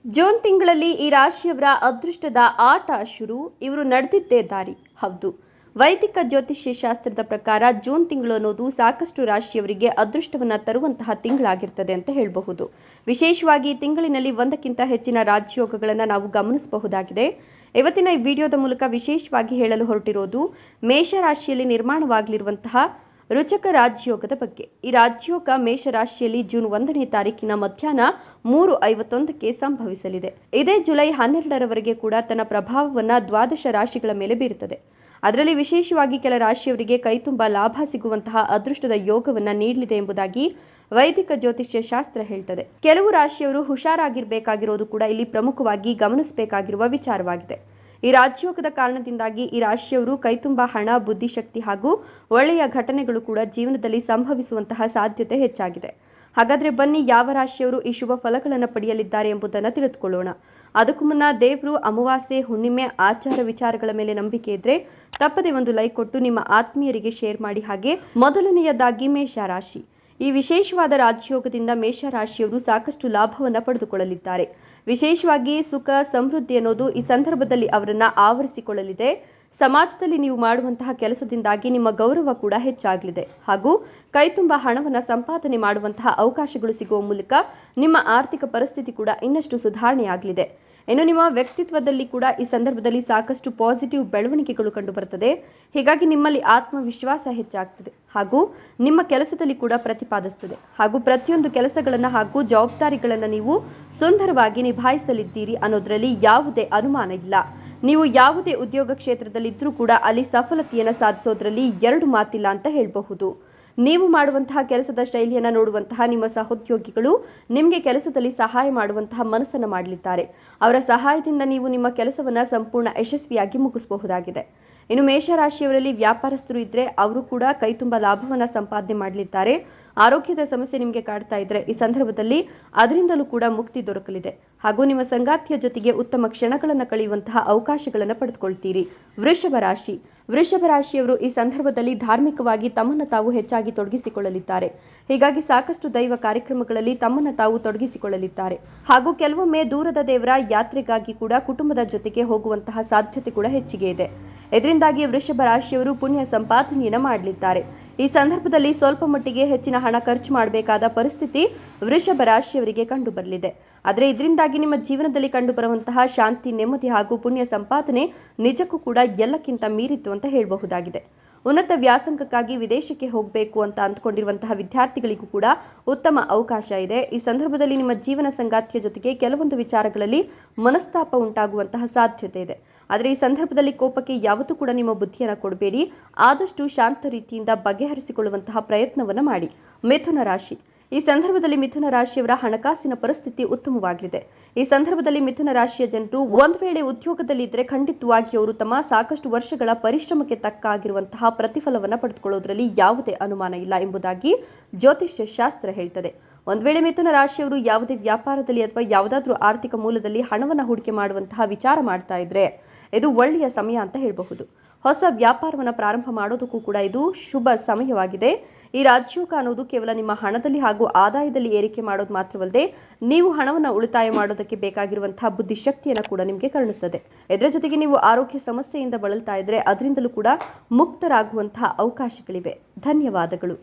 June ತಿಂಗಳಲ್ಲಿ ಈ ರಾಶಿಯವರ ಅದೃಷ್ಟದ ಆಟ ಶುರು. ಇವರು ನಡೆದಿದ್ದೇ ದಾರಿ. ಹೌದು, ವೈದಿಕ ಜ್ಯೋತಿಷ್ಯ ಶಾಸ್ತ್ರದ ಪ್ರಕಾರ ಜೂನ್ ತಿಂಗಳು ಅನ್ನೋದು ಸಾಕಷ್ಟು ರಾಶಿಯವರಿಗೆ ಅದೃಷ್ಟವನ್ನು ತರುವಂತಹ ತಿಂಗಳಾಗಿರ್ತದೆ ಅಂತ ಹೇಳಬಹುದು. ವಿಶೇಷವಾಗಿ ಈ ತಿಂಗಳಿನಲ್ಲಿ ಒಂದಕ್ಕಿಂತ ಹೆಚ್ಚಿನ ರಾಜಯೋಗಗಳನ್ನು ನಾವು ಗಮನಿಸಬಹುದಾಗಿದೆ. ಇವತ್ತಿನ ಈ ವಿಡಿಯೋದ ಮೂಲಕ ವಿಶೇಷವಾಗಿ ಹೇಳಲು ಹೊರಟಿರೋದು ಮೇಷರಾಶಿಯಲ್ಲಿ ನಿರ್ಮಾಣವಾಗಲಿರುವಂತಹ ರುಚಕ ರಾಜಯೋಗದ ಬಗ್ಗೆ. ಈ ರಾಜಯೋಗ ಮೇಷರಾಶಿಯಲ್ಲಿ ಜೂನ್ 1ನೇ ತಾರೀಕಿನ ಮಧ್ಯಾಹ್ನ 3:51ಕ್ಕೆ ಸಂಭವಿಸಲಿದೆ. ಇದೇ ಜುಲೈ 12ರವರೆಗೆ ಕೂಡ ತನ್ನ ಪ್ರಭಾವವನ್ನು ದ್ವಾದಶ ರಾಶಿಗಳ ಮೇಲೆ ಬೀರುತ್ತದೆ. ಅದರಲ್ಲಿ ವಿಶೇಷವಾಗಿ ಕೆಲ ರಾಶಿಯವರಿಗೆ ಕೈತುಂಬ ಲಾಭ ಸಿಗುವಂತಹ ಅದೃಷ್ಟದ ಯೋಗವನ್ನು ನೀಡಲಿದೆ ಎಂಬುದಾಗಿ ವೈದಿಕ ಜ್ಯೋತಿಷ್ಯ ಶಾಸ್ತ್ರ ಹೇಳ್ತದೆ. ಕೆಲವು ರಾಶಿಯವರು ಹುಷಾರಾಗಿರಬೇಕಾಗಿರೋದು ಕೂಡ ಇಲ್ಲಿ ಪ್ರಮುಖವಾಗಿ ಗಮನಿಸಬೇಕಾಗಿರುವ ವಿಚಾರವಾಗಿದೆ. ಈ ರಾಜಯೋಗದ ಕಾರಣದಿಂದಾಗಿ ಈ ರಾಶಿಯವರು ಕೈತುಂಬ ಹಣ, ಬುದ್ಧಿಶಕ್ತಿ ಹಾಗೂ ಒಳ್ಳೆಯ ಘಟನೆಗಳು ಕೂಡ ಜೀವನದಲ್ಲಿ ಸಂಭವಿಸುವಂತಹ ಸಾಧ್ಯತೆ ಹೆಚ್ಚಾಗಿದೆ. ಹಾಗಾದ್ರೆ ಬನ್ನಿ, ಯಾವ ರಾಶಿಯವರು ಈ ಶುಭ ಫಲಗಳನ್ನು ಪಡೆಯಲಿದ್ದಾರೆ ಎಂಬುದನ್ನು ತಿಳಿದುಕೊಳ್ಳೋಣ. ಅದಕ್ಕೂ ಮುನ್ನ ದೇವರು, ಅಮಾವಾಸ್ಯೆ, ಹುಣ್ಣಿಮೆ, ಆಚಾರ ವಿಚಾರಗಳ ಮೇಲೆ ನಂಬಿಕೆ ಇದ್ರೆ ತಪ್ಪದೆ ಒಂದು ಲೈಕ್ ಕೊಟ್ಟು ನಿಮ್ಮ ಆತ್ಮೀಯರಿಗೆ ಶೇರ್ ಮಾಡಿ. ಹಾಗೆ ಮೊದಲನೆಯದಾಗಿ ಮೇಷರಾಶಿ. ಈ ವಿಶೇಷವಾದ ರಾಜಯೋಗದಿಂದ ಮೇಷರಾಶಿಯವರು ಸಾಕಷ್ಟು ಲಾಭವನ್ನು ಪಡೆದುಕೊಳ್ಳಲಿದ್ದಾರೆ. ವಿಶೇಷವಾಗಿ ಸುಖ, ಸಮೃದ್ಧಿ ಅನ್ನೋದು ಈ ಸಂದರ್ಭದಲ್ಲಿ ಅವರನ್ನ ಆವರಿಸಿಕೊಳ್ಳಲಿದೆ. ಸಮಾಜದಲ್ಲಿ ನೀವು ಮಾಡುವಂತಹ ಕೆಲಸದಿಂದಾಗಿ ನಿಮ್ಮ ಗೌರವ ಕೂಡ ಹೆಚ್ಚಾಗಲಿದೆ ಹಾಗೂ ಕೈತುಂಬ ಹಣವನ್ನು ಸಂಪಾದನೆ ಮಾಡುವಂತಹ ಅವಕಾಶಗಳು ಸಿಗುವ ಮೂಲಕ ನಿಮ್ಮ ಆರ್ಥಿಕ ಪರಿಸ್ಥಿತಿ ಕೂಡ ಇನ್ನಷ್ಟು ಸುಧಾರಣೆಯಾಗಲಿದೆ. ಇನ್ನು ನಿಮ್ಮ ವ್ಯಕ್ತಿತ್ವದಲ್ಲಿ ಕೂಡ ಈ ಸಂದರ್ಭದಲ್ಲಿ ಸಾಕಷ್ಟು ಪಾಸಿಟಿವ್ ಬೆಳವಣಿಗೆಗಳು ಕಂಡುಬರುತ್ತದೆ. ಹೀಗಾಗಿ ನಿಮ್ಮಲ್ಲಿ ಆತ್ಮವಿಶ್ವಾಸ ಹೆಚ್ಚಾಗ್ತದೆ ಹಾಗೂ ನಿಮ್ಮ ಕೆಲಸದಲ್ಲಿ ಕೂಡ ಪ್ರತಿಪಾದಿಸುತ್ತದೆ ಹಾಗೂ ಪ್ರತಿಯೊಂದು ಕೆಲಸಗಳನ್ನು ಹಾಗೂ ಜವಾಬ್ದಾರಿಗಳನ್ನು ನೀವು ಸುಂದರವಾಗಿ ನಿಭಾಯಿಸಲಿದ್ದೀರಿ ಅನ್ನೋದರಲ್ಲಿ ಯಾವುದೇ ಅನುಮಾನ ಇಲ್ಲ. ನೀವು ಯಾವುದೇ ಉದ್ಯೋಗ ಕ್ಷೇತ್ರದಲ್ಲಿದ್ದರೂ ಕೂಡ ಅಲ್ಲಿ ಸಫಲತೆಯನ್ನು ಸಾಧಿಸೋದ್ರಲ್ಲಿ ಎರಡು ಮಾತಿಲ್ಲ ಅಂತ ಹೇಳಬಹುದು. ನೀವು ಮಾಡುವಂತಹ ಕೆಲಸದ ಶೈಲಿಯನ್ನು ನೋಡುವಂತಹ ನಿಮ್ಮ ಸಹೋದ್ಯೋಗಿಗಳು ನಿಮಗೆ ಕೆಲಸದಲ್ಲಿ ಸಹಾಯ ಮಾಡುವಂತಹ ಮನಸ್ಸನ್ನು ಮಾಡಲಿದ್ದಾರೆ. ಅವರ ಸಹಾಯದಿಂದ ನೀವು ನಿಮ್ಮ ಕೆಲಸವನ್ನು ಸಂಪೂರ್ಣ ಯಶಸ್ವಿಯಾಗಿ ಮುಗಿಸಬಹುದಾಗಿದೆ. ಇನ್ನು ಮೇಷರಾಶಿಯವರಲ್ಲಿ ವ್ಯಾಪಾರಸ್ಥರು ಇದ್ದರೆ ಅವರು ಕೂಡ ಕೈತುಂಬ ಲಾಭವನ್ನು ಸಂಪಾದನೆ ಮಾಡಲಿದ್ದಾರೆ. ಆರೋಗ್ಯದ ಸಮಸ್ಯೆ ನಿಮಗೆ ಕಾಡ್ತಾ ಇದ್ರೆ ಈ ಸಂದರ್ಭದಲ್ಲಿ ಅದರಿಂದಲೂ ಕೂಡ ಮುಕ್ತಿ ದೊರಕಲಿದೆ ಹಾಗೂ ನಿಮ್ಮ ಸಂಗಾತಿಯ ಜೊತೆಗೆ ಉತ್ತಮ ಕ್ಷಣಗಳನ್ನು ಕಳೆಯುವಂತಹ ಅವಕಾಶಗಳನ್ನು ಪಡೆದುಕೊಳ್ತೀರಿ. ವೃಷಭ ರಾಶಿಯವರು ಈ ಸಂದರ್ಭದಲ್ಲಿ ಧಾರ್ಮಿಕವಾಗಿ ತಮ್ಮನ್ನು ತಾವು ಹೆಚ್ಚಾಗಿ ತೊಡಗಿಸಿಕೊಳ್ಳಲಿದ್ದಾರೆ. ಹೀಗಾಗಿ ಸಾಕಷ್ಟು ದೈವ ಕಾರ್ಯಕ್ರಮಗಳಲ್ಲಿ ತಮ್ಮನ್ನು ತಾವು ತೊಡಗಿಸಿಕೊಳ್ಳಲಿದ್ದಾರೆ ಹಾಗೂ ಕೆಲವೊಮ್ಮೆ ದೂರದ ದೇವರ ಯಾತ್ರೆಗಾಗಿ ಕೂಡ ಕುಟುಂಬದ ಜೊತೆಗೆ ಹೋಗುವಂತಹ ಸಾಧ್ಯತೆ ಕೂಡ ಹೆಚ್ಚಿಗೆ ಇದೆ. ಇದರಿಂದಾಗಿ ವೃಷಭ ರಾಶಿಯವರು ಪುಣ್ಯ ಸಂಪಾದನೆಯನ್ನು ಮಾಡಲಿದ್ದಾರೆ. ಈ ಸಂದರ್ಭದಲ್ಲಿ ಸ್ವಲ್ಪ ಮಟ್ಟಿಗೆ ಹೆಚ್ಚಿನ ಹಣ ಖರ್ಚು ಮಾಡಬೇಕಾದ ಪರಿಸ್ಥಿತಿ ವೃಷಭ ರಾಶಿಯವರಿಗೆ ಕಂಡುಬರಲಿದೆ. ಆದರೆ ಇದರಿಂದಾಗಿ ನಿಮ್ಮ ಜೀವನದಲ್ಲಿ ಕಂಡುಬರುವಂತಹ ಶಾಂತಿ, ನೆಮ್ಮದಿ ಹಾಗೂ ಪುಣ್ಯ ಸಂಪಾದನೆ ನಿಜಕ್ಕೂ ಕೂಡ ಎಲ್ಲಕ್ಕಿಂತ ಮೀರಿತ್ತು ಅಂತ ಹೇಳಬಹುದಾಗಿದೆ. ಉನ್ನತ ವ್ಯಾಸಂಗಕ್ಕಾಗಿ ವಿದೇಶಕ್ಕೆ ಹೋಗಬೇಕು ಅಂತ ಅಂದ್ಕೊಂಡಿರುವಂತಹ ವಿದ್ಯಾರ್ಥಿಗಳಿಗೂ ಕೂಡ ಉತ್ತಮ ಅವಕಾಶ ಇದೆ. ಈ ಸಂದರ್ಭದಲ್ಲಿ ನಿಮ್ಮ ಜೀವನ ಸಂಗಾತಿಯ ಜೊತೆಗೆ ಕೆಲವೊಂದು ವಿಚಾರಗಳಲ್ಲಿ ಮನಸ್ತಾಪ ಉಂಟಾಗುವಂತಹ ಸಾಧ್ಯತೆ ಇದೆ. ಆದರೆ ಈ ಸಂದರ್ಭದಲ್ಲಿ ಕೋಪಕ್ಕೆ ಯಾವತ್ತೂ ಕೂಡ ನಿಮ್ಮ ಬುದ್ಧಿಯನ್ನು ಕೊಡಬೇಡಿ. ಆದಷ್ಟು ಶಾಂತ ರೀತಿಯಿಂದ ಬಗೆಹರಿಸಿಕೊಳ್ಳುವಂತಹ ಪ್ರಯತ್ನವನ್ನು ಮಾಡಿ. ಮಿಥುನ ರಾಶಿ. ಈ ಸಂದರ್ಭದಲ್ಲಿ ಮಿಥುನ ರಾಶಿಯವರ ಹಣಕಾಸಿನ ಪರಿಸ್ಥಿತಿ ಉತ್ತಮವಾಗಲಿದೆ. ಈ ಸಂದರ್ಭದಲ್ಲಿ ಮಿಥುನ ರಾಶಿಯ ಜನರು ಒಂದು ವೇಳೆ ಉದ್ಯೋಗದಲ್ಲಿ ಇದ್ದರೆ ಖಂಡಿತವಾಗಿ ಅವರು ತಮ್ಮ ಸಾಕಷ್ಟು ವರ್ಷಗಳ ಪರಿಶ್ರಮಕ್ಕೆ ತಕ್ಕ ಆಗಿರುವಂತಹ ಪ್ರತಿಫಲವನ್ನು ಪಡೆದುಕೊಳ್ಳೋದ್ರಲ್ಲಿ ಯಾವುದೇ ಅನುಮಾನ ಇಲ್ಲ ಎಂಬುದಾಗಿ ಜ್ಯೋತಿಷ್ಯ ಶಾಸ್ತ್ರ ಹೇಳ್ತದೆ. ಒಂದು ವೇಳೆ ಮಿಥುನ ರಾಶಿಯವರು ಯಾವುದೇ ವ್ಯಾಪಾರದಲ್ಲಿ ಅಥವಾ ಯಾವುದಾದ್ರೂ ಆರ್ಥಿಕ ಮೂಲದಲ್ಲಿ ಹಣವನ್ನು ಹೂಡಿಕೆ ಮಾಡುವಂತಹ ವಿಚಾರ ಮಾಡ್ತಾ ಇದ್ರೆ ಇದು ಒಳ್ಳೆಯ ಸಮಯ ಅಂತ ಹೇಳಬಹುದು. ಹೊಸ ವ್ಯಾಪಾರವನ್ನು ಪ್ರಾರಂಭ ಮಾಡೋದಕ್ಕೂ ಕೂಡ ಇದು ಶುಭ ಸಮಯವಾಗಿದೆ. ಈ ರಾಜಯೋಗ ಅನ್ನೋದು ಕೇವಲ ನಿಮ್ಮ ಹಣದಲ್ಲಿ ಹಾಗೂ ಆದಾಯದಲ್ಲಿ ಏರಿಕೆ ಮಾಡೋದು ಮಾತ್ರವಲ್ಲದೆ ನೀವು ಹಣವನ್ನು ಉಳಿತಾಯ ಮಾಡೋದಕ್ಕೆ ಬೇಕಾಗಿರುವಂತಹ ಬುದ್ಧಿಶಕ್ತಿಯನ್ನು ಕೂಡ ನಿಮಗೆ ಕರುಣಿಸುತ್ತದೆ. ಇದರ ಜೊತೆಗೆ ನೀವು ಆರೋಗ್ಯ ಸಮಸ್ಯೆಯಿಂದ ಬಳಲ್ತಾ ಇದ್ರೆ ಅದರಿಂದಲೂ ಕೂಡ ಮುಕ್ತರಾಗುವಂತಹ ಅವಕಾಶಗಳಿವೆ. ಧನ್ಯವಾದಗಳು.